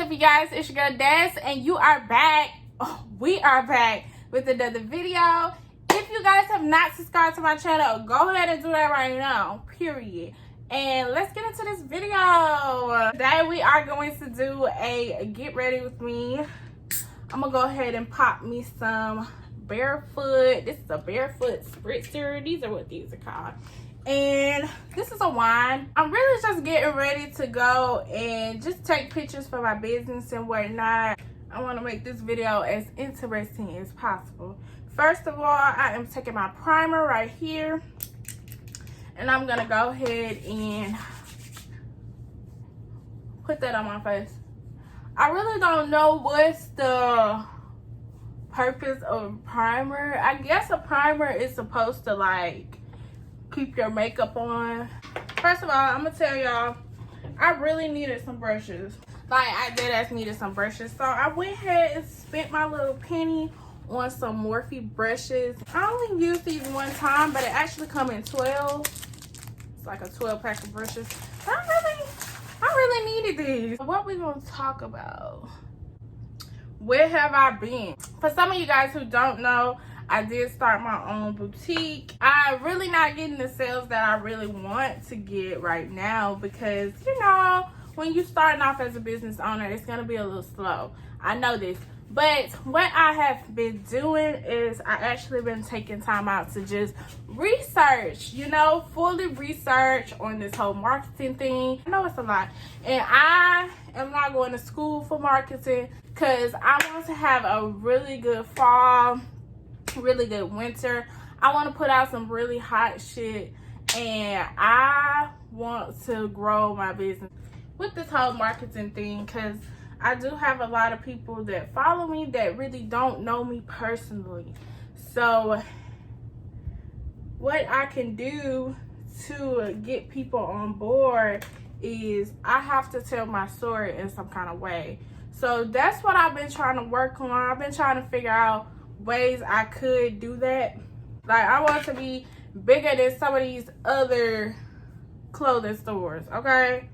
up, you guys? It's your girl Des, and you are back. We are back with another video. If you guys have not subscribed to my channel, go ahead and do that right now, period. And let's get into this video. Today we are going to do a get ready with me. I'm gonna go ahead and pop me some barefoot. This is a barefoot spritzer. These are what these are called. And this is a wine. I'm really just getting ready to go and just take pictures for my business and whatnot. I want to make this video as interesting as possible. First of all, I am taking my primer right here, and I'm gonna go ahead and put that on my face. I really don't know what's the purpose of a primer. I guess a primer is supposed to like keep your makeup on. First of all, I'm gonna tell y'all, I really needed some brushes. Like, I did needed some brushes. So I went ahead and spent my little penny on some Morphe brushes. I only used these one time, but it actually come in 12. It's like a 12 pack of brushes. I really needed these. What we gonna talk about? Where have I been? For some of you guys who don't know, I did start my own boutique. I'm really not getting the sales that I really want to get right now because, you know, when you're starting off as a business owner, it's going to be a little slow. I know this. But what I have been doing is I actually been taking time out to just research, you know, fully research on this whole marketing thing. I know it's a lot. And I am not going to school for marketing because I want to have a really good fall, really good winter. I want to put out some really hot shit, and I want to grow my business with this whole marketing thing because I do have a lot of people that follow me that really don't know me personally. So what I can do to get people on board is I have to tell my story in some kind of way. So that's what I've been trying to work on. I've been trying to figure out ways I could do that. Like, I want to be bigger than some of these other clothing stores, okay?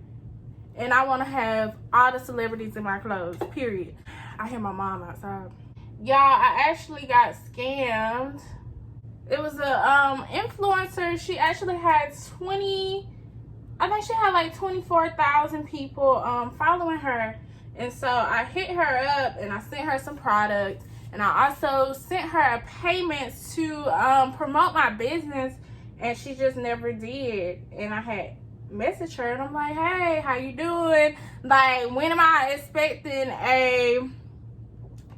And I want to have all the celebrities in my clothes, period. I hear my mom outside. Y'all, I actually got scammed. It was a influencer. She actually had I think she had like 24,000 people following her. And so I hit her up and I sent her some products. And I also sent her a payment to promote my business, and she just never did. And I had messaged her, and I'm like, hey, how you doing? Like, when am I expecting a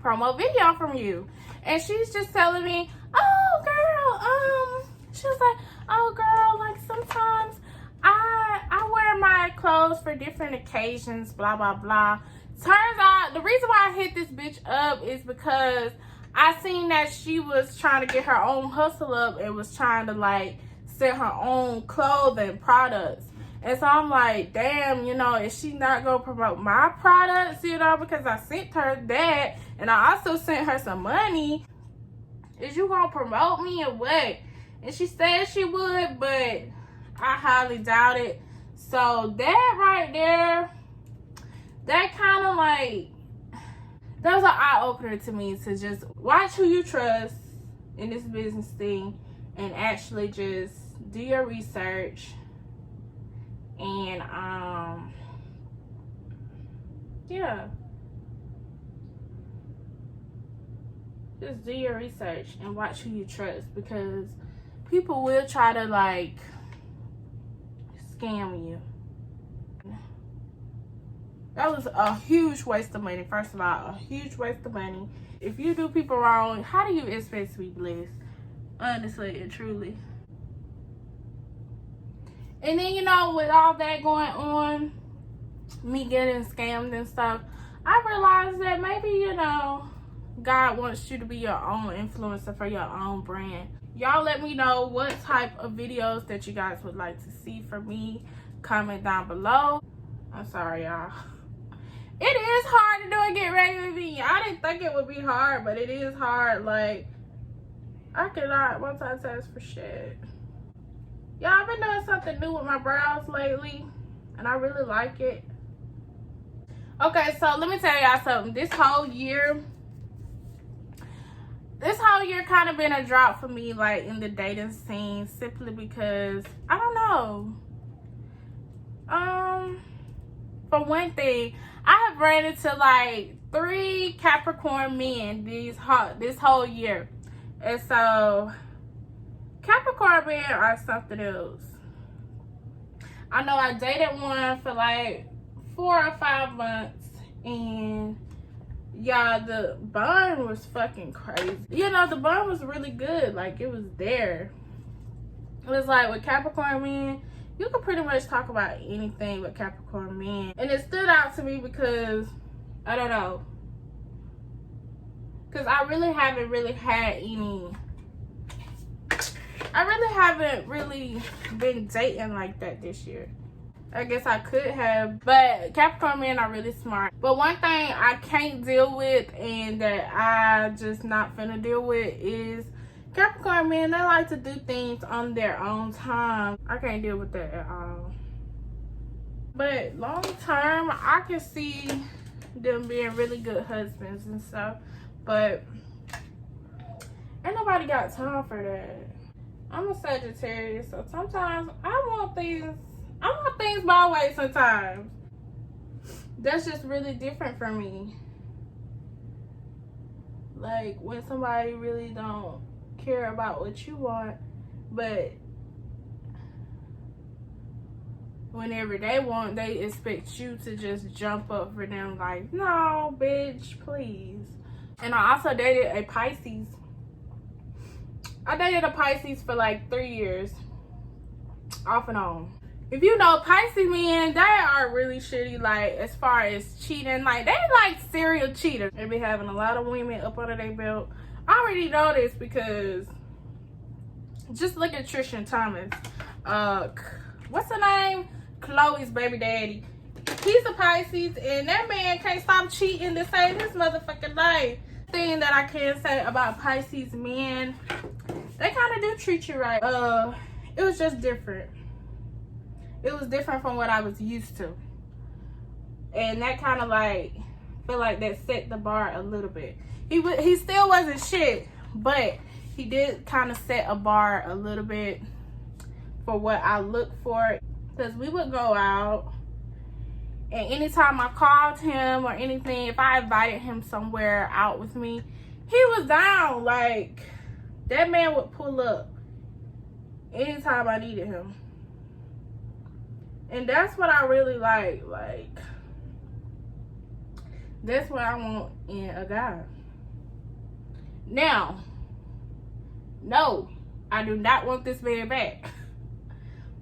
promo video from you? And she's just telling me, oh, girl, she was like, oh, girl, like, sometimes I wear my clothes for different occasions, blah, blah, blah. Turns out the reason why I hit this bitch up is because I seen that she was trying to get her own hustle up and was trying to like sell her own clothing products. And so I'm like, damn, you know, is she not gonna promote my products, you know, because I sent her that and I also sent her some money. Is you gonna promote me or what? And she said she would, but I highly doubt it. So that right there, that kind of like, that was an eye-opener to me, to just watch who you trust in this business thing and actually just do your research and yeah, just do your research and watch who you trust, because people will try to like scam you. That was a huge waste of money. First of all, a huge waste of money. If you do people wrong, how do you expect to be blessed? Honestly and truly. And then, you know, with all that going on, me getting scammed and stuff, I realized that maybe, you know, God wants you to be your own influencer for your own brand. Y'all let me know what type of videos that you guys would like to see from me. Comment down below. I'm sorry, y'all. It is hard to do a get ready with me. I didn't think it would be hard, but it is hard. Like, I cannot multitask for shit. Y'all, I've been doing something new with my brows lately, and I really like it. Okay, so let me tell y'all something. This whole year kind of been a drop for me, like, in the dating scene, simply because, I don't know. For one thing, I have ran into, like, 3 Capricorn men this whole year. And so, Capricorn men are something else. I know I dated one for, like, 4 or 5 months, and y'all, the bond was fucking crazy. You know, the bond was really good. Like, it was there. It was like, with Capricorn men, you can pretty much talk about anything with Capricorn men. And it stood out to me because, I don't know, because I really haven't been dating like that this year. I guess I could have, but Capricorn men are really smart. But one thing I can't deal with, and that I just not finna deal with, is Capricorn men. They like to do things on their own time. I can't deal with that at all. But long term, I can see them being really good husbands and stuff. But ain't nobody got time for that. I'm a Sagittarius, so sometimes I want things my way sometimes. That's just really different for me. Like, when somebody really don't care about what you want, but whenever they want, they expect you to just jump up for them. Like, no, bitch, please. And I also dated a Pisces. I dated a Pisces for like 3 years, off and on. If you know Pisces men, they are really shitty, like, as far as cheating. Like, they like serial cheaters. They be having a lot of women up under their belt. I already know this because just look at Tristan Thomas. What's her name? Chloe's baby daddy. He's a Pisces, and that man can't stop cheating to save his motherfucking life. Thing that I can say about Pisces men, they kind of do treat you right. It was just different. It was different from what I was used to. And that kind of like, feel like that set the bar a little bit. He still wasn't shit, but he did kind of set a bar a little bit for what I look for. Because we would go out, and anytime I called him or anything, if I invited him somewhere out with me, he was down. Like, that man would pull up anytime I needed him. And that's what I really like. Like, that's what I want in a guy. Now, no, I do not want this man back.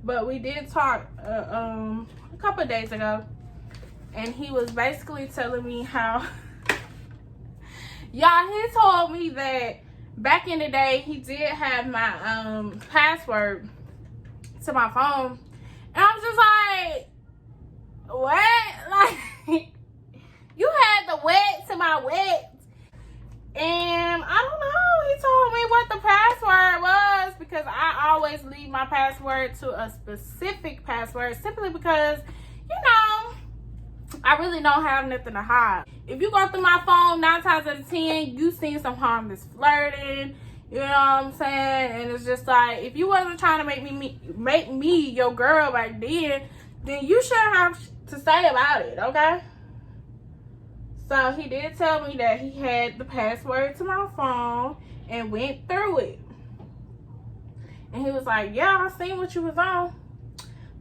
But we did talk a couple of days ago, and he was basically telling me how, y'all, he told me that back in the day, he did have my password to my phone. And I'm just like, what? Like, you had the wet to my wet. And I don't know, he told me what the password was, because I always leave my password to a specific password, simply because, you know, I really don't have nothing to hide. If you go through my phone, 9 times out of 10, you seen some harmless flirting. You know what I'm saying? And it's just like, if you wasn't trying to make me your girl back then you shouldn't have to say about it, okay? So he did tell me that he had the password to my phone and went through it. And he was like, yeah, I seen what you was on.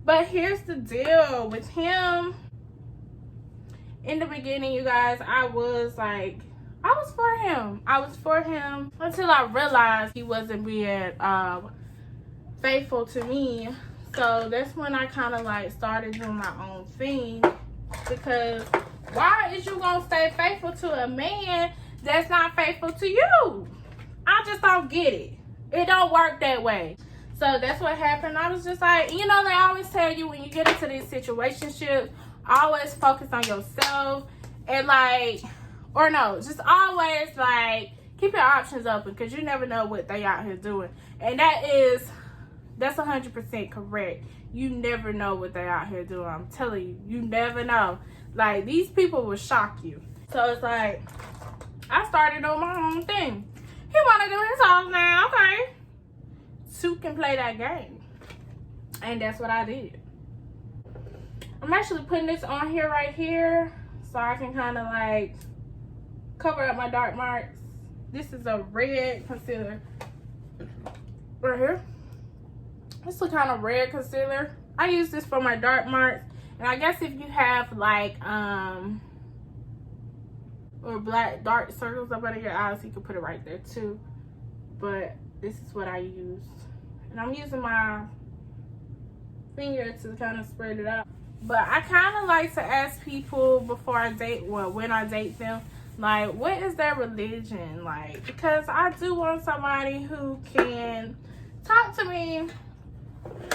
But here's the deal with him. In the beginning, you guys, I was for him. I was for him until I realized he wasn't being faithful to me. So that's when I kind of like started doing my own thing. Because why is you gonna stay faithful to a man that's not faithful to you? I just don't get it. It don't work that way. So that's what happened. I was just like, you know, they always tell you when you get into these situationships, always focus on yourself. And like, or no, just always like keep your options open, because you never know what they out here doing. And that's 100% correct. You never know what they out here doing. I'm telling you, you never know. Like, these people will shock you. So it's like, I started on my own thing. He wanna do his own now, okay. Two can play that game. And that's what I did. I'm actually putting this on here right here so I can kind of like cover up my dark marks. This is a red concealer right here. It's a kind of red concealer. I use this for my dark marks. And I guess if you have like or black dark circles up under your eyes, you can put it right there too. But this is what I use. And I'm using my finger to kind of spread it out. But I kind of like to ask people before I date, well, when I date them, like, what is their religion? Like, because I do want somebody who can talk to me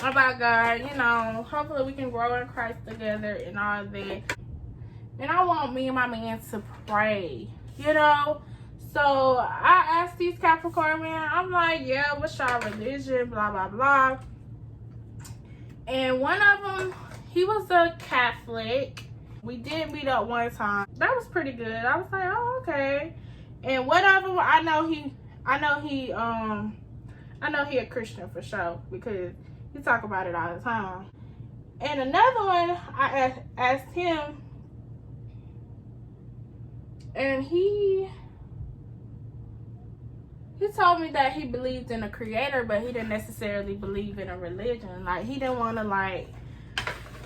about God, you know, hopefully we can grow in Christ together and all that. And I want me and my man to pray, you know. So I asked these Capricorn men, I'm like, yeah, what's your religion, blah, blah, blah. And one of them, he was a Catholic. We did meet up one time. That was pretty good. I was like, oh, okay. And one of them, I know he a Christian for sure, because he talk about it all the time. And another one, I asked him, and he told me that he believed in a creator, but he didn't necessarily believe in a religion. Like, he didn't want to, like,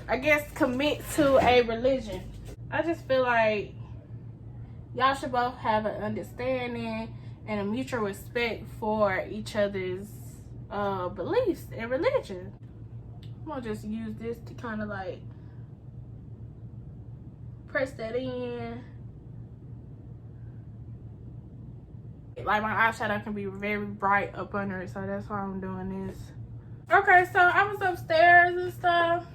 I guess, commit to a religion. I just feel like y'all should both have an understanding and a mutual respect for each other's beliefs and religion. I'm gonna just use this to kind of like press that in. Like, my eyeshadow can be very bright up under it, so that's why I'm doing this. Okay, so I was upstairs and stuff,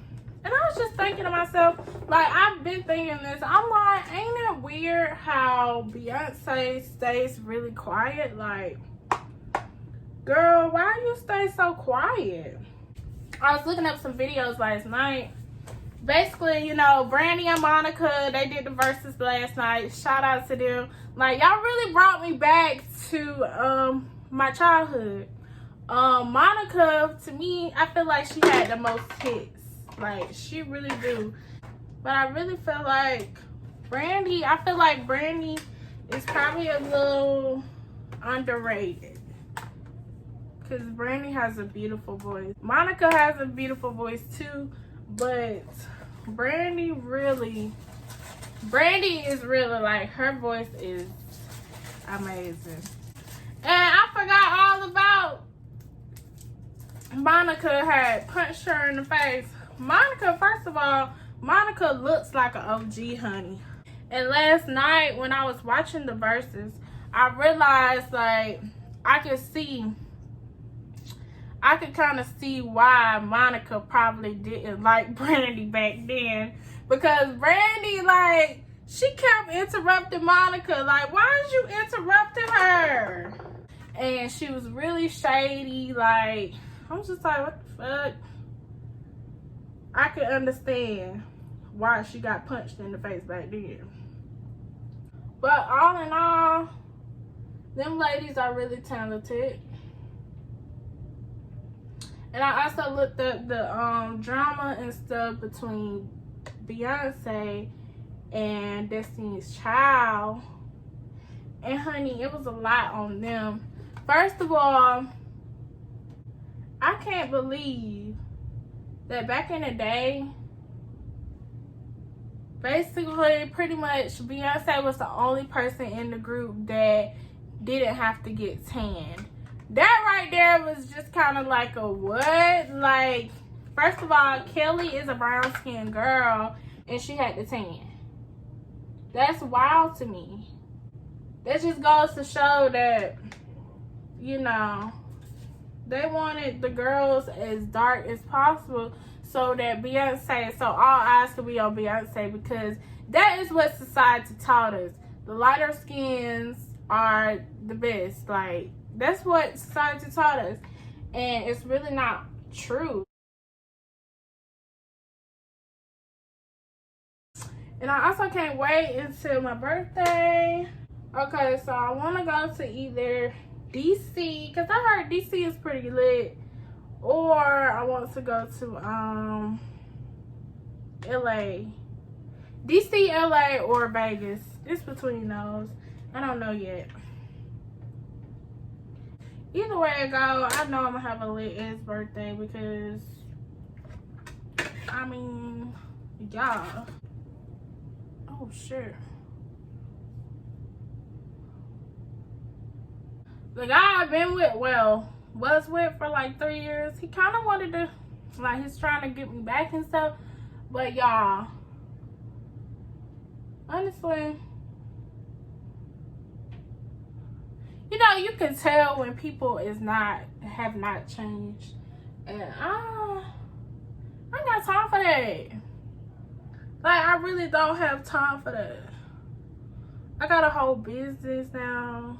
and I was just thinking to myself, like, I've been thinking this. I'm like, ain't it weird how Beyonce stays really quiet? Like, girl, why you stay so quiet? I was looking up some videos last night. Basically, you know, Brandy and Monica, they did the verses last night. Shout out to them. Like, y'all really brought me back to my childhood. Monica, to me, I feel like she had the most hits. Like, she really do. But I really feel like Brandy is probably a little underrated. Because Brandy has a beautiful voice. Monica has a beautiful voice too. But Brandy is really, like, her voice is amazing. And I forgot all about Monica had punched her in the face. Monica, first of all, Monica looks like an OG, honey. And last night when I was watching the verses, I realized, like, I could kind of see why Monica probably didn't like Brandy back then. Because Brandy, like, she kept interrupting Monica. Like, why is you interrupting her? And she was really shady. Like, I'm just like, what the fuck? I could understand why she got punched in the face back then. But all in all, them ladies are really talented. And I also looked up the drama and stuff between Beyonce and Destiny's Child. And honey, it was a lot on them. First of all, I can't believe that back in the day, basically, pretty much, Beyonce was the only person in the group that didn't have to get tanned. That right there was just kind of like a what? Like, first of all, Kelly is a brown-skinned girl, and she had to tan. That's wild to me. That just goes to show that, you know, they wanted the girls as dark as possible so that so all eyes could be on Beyonce, because that is what society taught us. The lighter skins are the best. Like, that's what society taught us. And it's really not true. And I also can't wait until my birthday. Okay, so I want to go to either DC, because I heard DC is pretty lit, or I want to go to LA. DC, LA, or Vegas. It's between those. I don't know yet. Either way it go, I know I'm gonna have a lit ass birthday because I mean, yeah. Oh shit. The guy I've been with, was with for like 3 years, he kind of wanted to, like, he's trying to get me back and stuff. But y'all, honestly, you know, you can tell when people have not changed. And I ain't got time for that. Like, I really don't have time for that. I got a whole business now.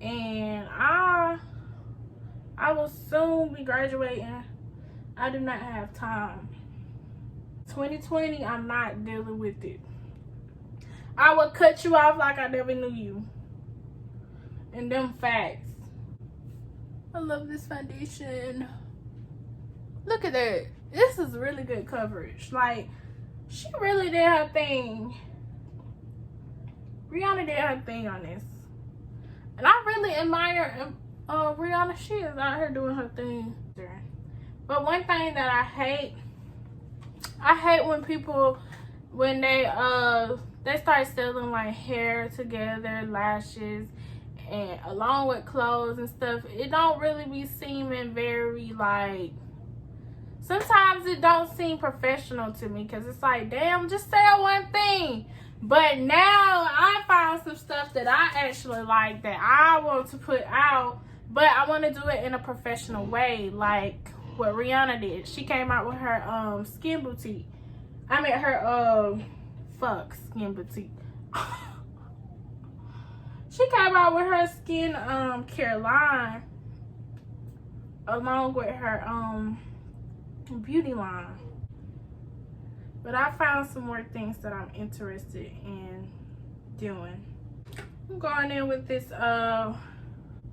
And I will soon be graduating. I do not have time. 2020, I'm not dealing with it. I will cut you off like I never knew you. And them facts. I love this foundation. Look at that. This is really good coverage. Like, she really did her thing. Rihanna did her thing on this. And I really admire Rihanna. She is out here doing her thing. But one thing that I hate when people, when they start selling like hair together, lashes, and along with clothes and stuff. It don't really be seeming very, like, sometimes it don't seem professional to me, because it's like, damn, just sell one thing. But now I found some stuff that I actually like, that I want to put out, but I want to do it in a professional way, like what Rihanna did. She came out with her skin boutique. I mean her skin boutique. She came out with her skin care line, along with her beauty line. But I found some more things that I'm interested in doing. I'm going in with this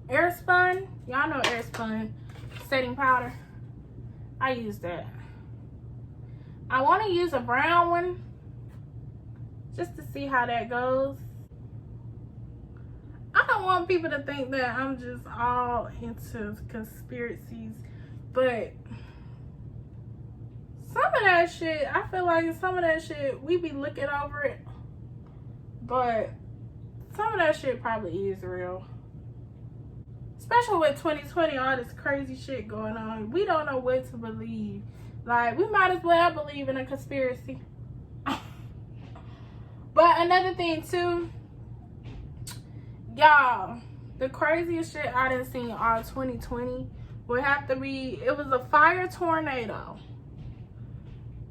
Airspun. Y'all know Airspun setting powder. I use that. I want to use a brown one just to see how that goes. I don't want people to think that I'm just all into conspiracies, but some of that shit, I feel like some of that shit, we be looking over it, but some of that shit probably is real. Especially with 2020, all this crazy shit going on. We don't know what to believe. Like, we might as well believe in a conspiracy. But another thing too, y'all, the craziest shit I done seen all 2020 would have to be, it was a fire tornado.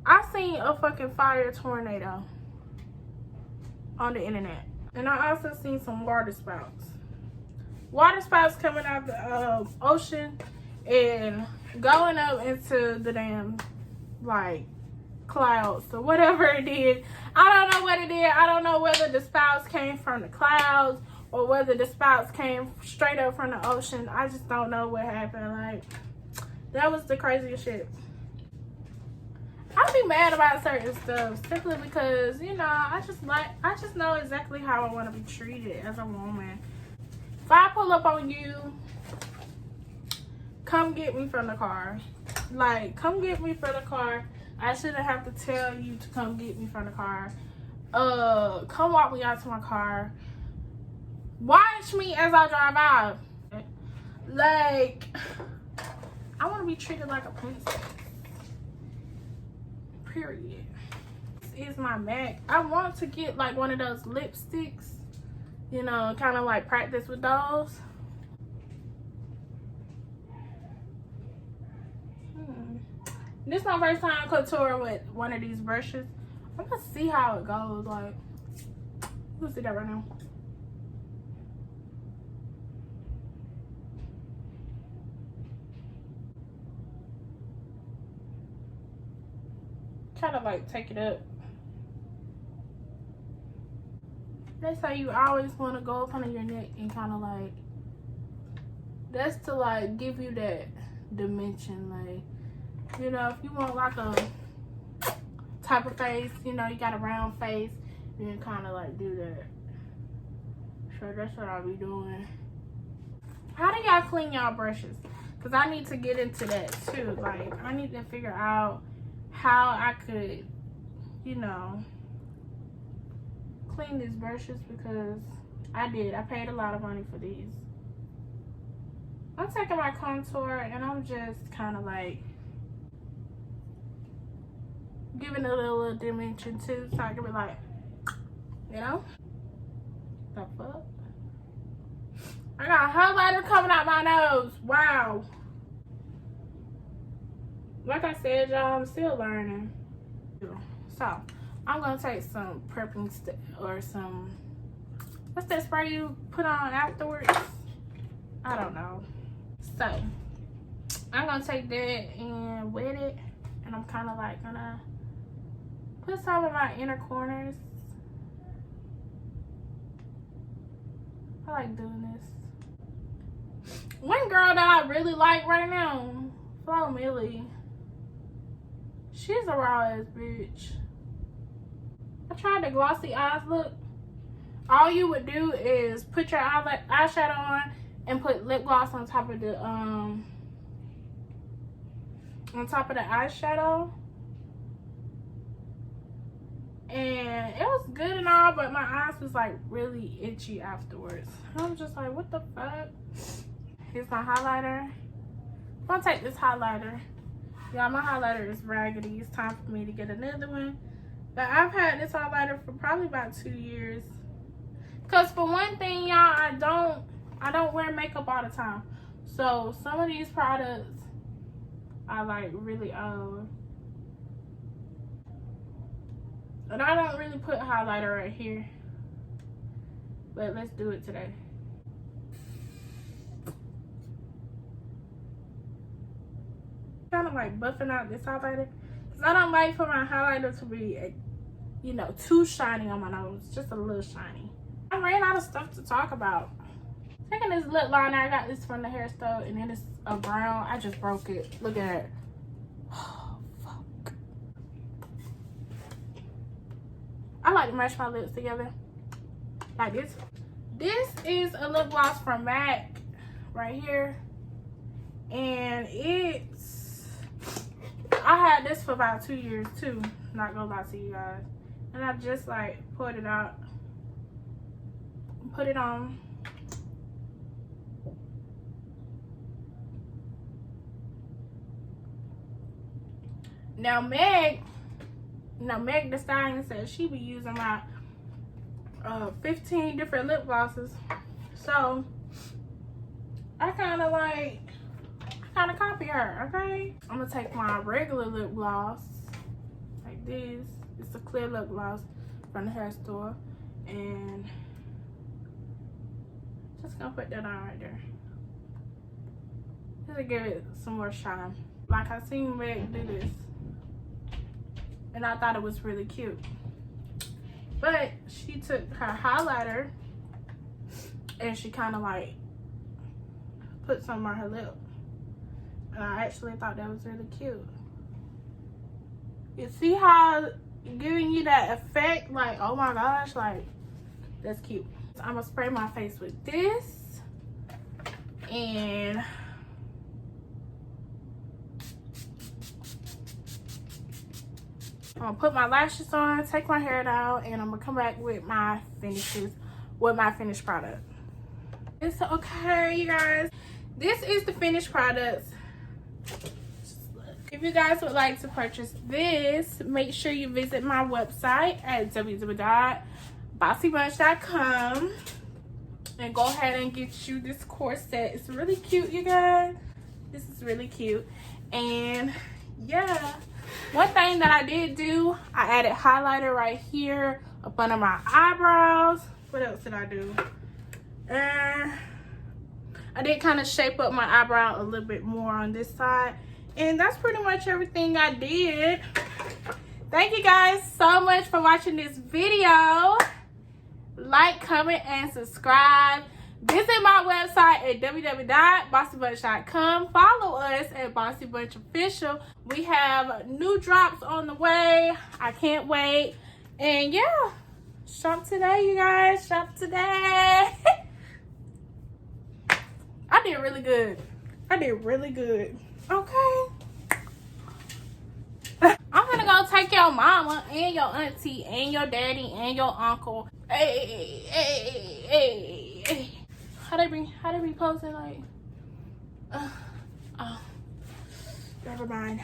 I seen a fucking fire tornado on the internet. And I also seen some water spouts. Water spouts coming out the ocean and going up into the damn, like, clouds or whatever it did. I don't know what it did. I don't know whether the spouts came from the clouds or whether the spouts came straight up from the ocean. I just don't know what happened. Like, that was the craziest shit. I be mad about certain stuff simply because, you know, I just know exactly how I want to be treated as a woman. If I pull up on you, come get me from the car. Like, come get me from the car. I shouldn't have to tell you to come get me from the car. Come walk me out to my car. Watch me as I drive out. Like, I want to be treated like a princess. Period. This is my MAC. I want to get like one of those lipsticks, you know, kind of like practice with those. This is my first time contouring with one of these brushes. I'm gonna see how it goes. Like, let's see that right now. Try to like take it up. They say you always want to go up under your neck and kind of like, that's to like give you that dimension. Like, you know, if you want like a type of face, you know, you got a round face, you can kind of like do that. So that's what I'll be doing. How do y'all clean y'all brushes? Because I need to get into that too. Like, I need to figure out how I could, you know, clean these brushes, because I paid a lot of money for these. I'm taking my contour and I'm just kind of like giving it a little dimension too, so I can be like, you know, the fuck. I got a highlighter coming out my nose. Wow. Like I said, y'all, I'm still learning. So I'm gonna take some prepping or some, what's that spray you put on afterwards? I don't know. So I'm gonna take that and wet it, and I'm kind of like gonna put some of my inner corners. I like doing this. One girl that I really like right now, Flo Millie. She's a raw ass bitch. I tried the glossy eyes look. All you would do is put your eyeshadow on and put lip gloss on top of the eyeshadow. And it was good and all, but my eyes was like really itchy afterwards. I'm just like, what the fuck? Here's my highlighter. I'm gonna take this highlighter. Y'all, my highlighter is raggedy. It's time for me to get another one. But I've had this highlighter for probably about 2 years. Cause for one thing, y'all, I don't wear makeup all the time. So some of these products are like really old. And I don't really put highlighter right here. But let's do it today. Kind of like buffing out this highlighter. Because I don't like for my highlighter to be, you know, too shiny on my nose. Just a little shiny. I ran out of stuff to talk about. Taking this lip liner, I got this from the hair store, and then it's a brown. I just broke it. Look at it. Oh, fuck. I like to match my lips together like this. This is a lip gloss from MAC right here, and I had this for about 2 years too, not gonna lie to you guys. And I just like poured it out, put it on. Now Meg the Stallion said she be using my 15 different lip glosses. So I kind of copy her, okay? I'm gonna take my regular lip gloss like this. It's a clear lip gloss from the hair store, and just gonna put that on right there just to give it some more shine. Like I seen Meg do this, and I thought it was really cute. But she took her highlighter and she kind of like put some on her lip. And I actually thought that was really cute. You see how giving you that effect, like, oh my gosh, like, that's cute. So I'm gonna spray my face with this, and I'm gonna put my lashes on, take my hair down, and I'm gonna come back with my finishes, with my finished product. It's okay, you guys. This is the finished products. If you guys would like to purchase this, make sure you visit my website at www.bossybunch.com and go ahead and get you this corset. It's really cute, you guys. This is really cute. And yeah, one thing that I did do, I added highlighter right here up under my eyebrows. What else did I do? I did kind of shape up my eyebrow a little bit more on this side. And that's pretty much everything I did. Thank you guys so much for watching this video. like, comment, and subscribe. Visit my website at www.bossybunch.com. Follow us at Bossy Bunch Official. We have new drops on the way. I can't wait. And yeah, shop today, you guys. Shop today. I did really good. Okay. I'm gonna go take your mama and your auntie and your daddy and your uncle. Hey. How they be posting like? Oh, never mind.